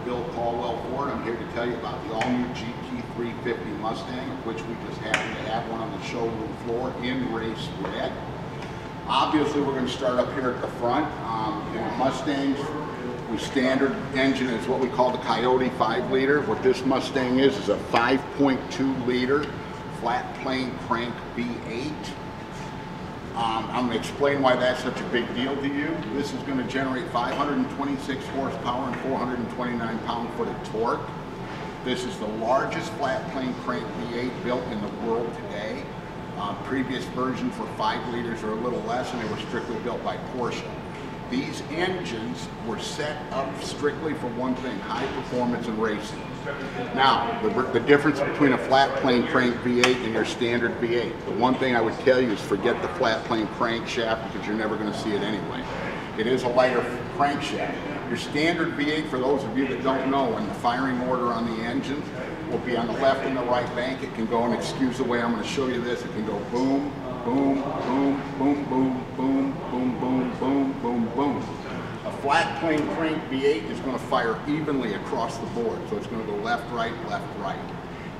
Bill Colwell Ford. I'm here to tell you about the all-new GT350 Mustang, of which we just happen to have one on the showroom floor in race red. Obviously, we're going to start up here at the front. In the Mustangs, we standard engine is what we call the Coyote 5-liter. What this Mustang is a 5.2-liter flat plane crank V8. I'm going to explain why that's such a big deal to you. This is going to generate 526 horsepower and 429 pound-foot of torque. This is the largest flat plane crank V8 built in the world today. Previous versions were 5 liters or a little less, and they were strictly built by Porsche. These engines were set up strictly for one thing: high performance and racing. Now, the difference between a flat plane crank V8 and your standard V8, the one thing I would tell you is forget the flat plane crankshaft, because you're never going to see it anyway. It is a lighter crankshaft. Your standard V8, for those of you that don't know, and the firing order on the engine will be on the left and the right bank. It can go, and excuse the way I'm going to show you this, it can go boom, boom, boom, boom, boom, boom, boom, boom, boom, boom, boom. A flat plane crank V8 is going to fire evenly across the board. So it's going to go left, right,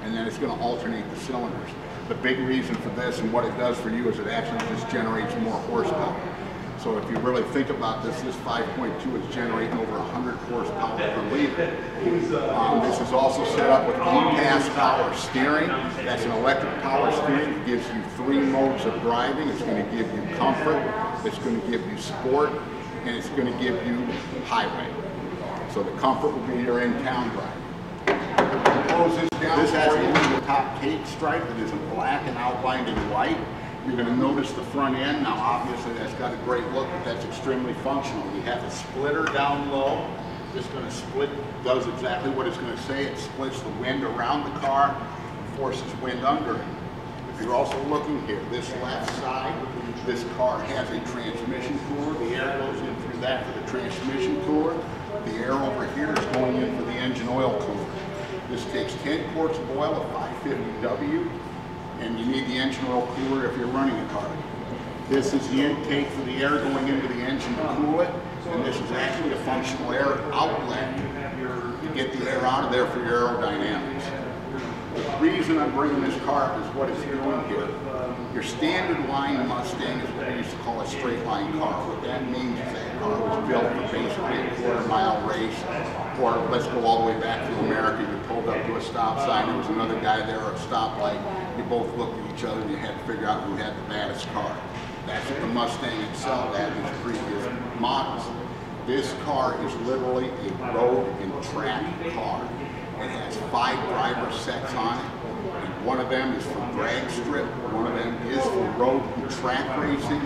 and then it's going to alternate the cylinders. The big reason for this and what it does for you is it actually just generates more horsepower. So if you really think about this, this 5.2 is generating over 100 horsepower per liter. This is also set up with E-Pass power steering. That's an electric power steering. It gives you 3 modes of driving. It's going to give you comfort, it's going to give you sport, and it's going to give you highway. So the comfort will be your in-town drive. Close this down. This has a top cape stripe that is in black and outlined in white. You're going to notice the front end. Now obviously that's got a great look, but that's extremely functional. You have a splitter down low. This is going to split, does exactly what it's going to say. It splits the wind around the car, forces wind under it. If you're also looking here, this left side, this car has a transmission cooler. The air goes in through that for the transmission cooler. The air over here is going in for the engine oil cooler. This takes 10 quarts of oil at 550W. And you need the engine oil cooler if you're running a car. This is the intake for the air going into the engine to cool it, and this is actually a functional air outlet to get the air out of there for your aerodynamics. The reason I'm bringing this car up is what it's doing here. Your standard line Mustang is what we used to call a straight line car. What that means is that car was built for basically a quarter-mile race, or let's go all the way back to America. You pulled up to a stop sign, there was another guy there at a stoplight. You both looked at each other and you had to figure out who had the baddest car. That's what the Mustang excelled at in its previous models. This car is literally a road and track car. It has 5 driver sets on it. And one of them is for drag strip, one of them is for road and track racing,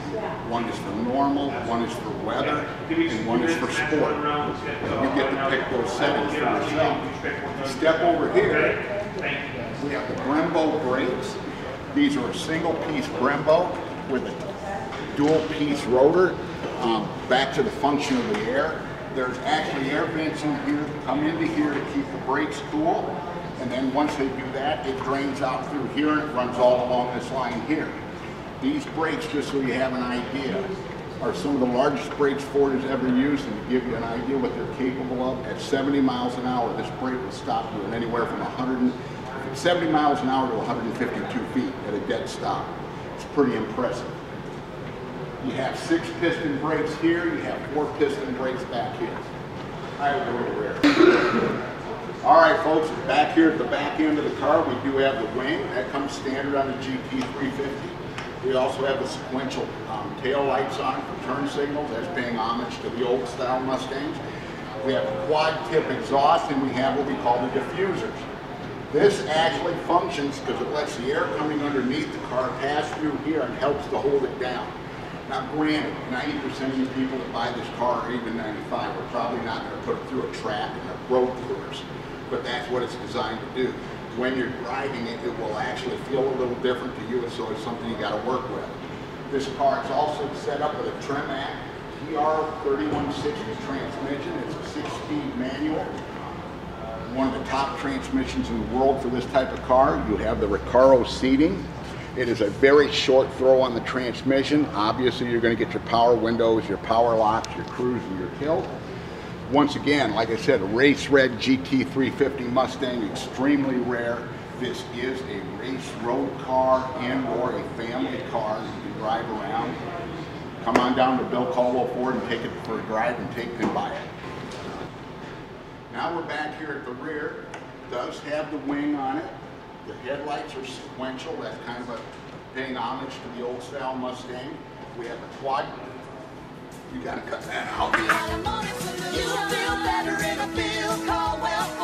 one is for normal, one is for weather, and one is for sport. And you get to pick those settings for yourself. Step over here, we have the Brembo brakes. These are a single-piece Brembo with a dual-piece rotor. Back to the function of the air. There's actually air vents in here that come into here to keep the brakes cool. And then once they do that, it drains out through here and it runs all along this line here. These brakes, just so you have an idea, are some of the largest brakes Ford has ever used, and to give you an idea what they're capable of, at 70 miles an hour, this brake will stop you at anywhere from 70 miles an hour to 152 feet at a dead stop. It's pretty impressive. You have 6 piston brakes here, you have 4 piston brakes back here. I was a little rare. All right, folks, back here at the back end of the car, we do have the wing. That comes standard on the GT350. We also have the sequential tail lights on it for turn signals. That's paying homage to the old style Mustangs. We have a quad tip exhaust, and we have what we call the diffusers. This actually functions because it lets the air coming underneath the car pass through here and helps to hold it down. Now granted, 90% of you people that buy this car, or even 95, are probably not going to put it through a track and a road course, but that's what it's designed to do. When you're driving it, it will actually feel a little different to you, so it's something you got to work with. This car is also set up with a Tremac TR3160 transmission. It's a 6-speed manual. One of the top transmissions in the world for this type of car. You have the Recaro seating. It is a very short throw on the transmission. Obviously, you're going to get your power windows, your power locks, your cruise, and your tilt. Once again, like I said, a race red GT350 Mustang, extremely rare. This is a race road car and or a family car that you can drive around. Come on down to Bill Colwell Ford and take it for a drive and buy it. Now we're back here at the rear. It does have the wing on it. The headlights are sequential. That's kind of a paying homage to the old style Mustang. We have a quad. You gotta cut that out. You feel better in a Bill Colwell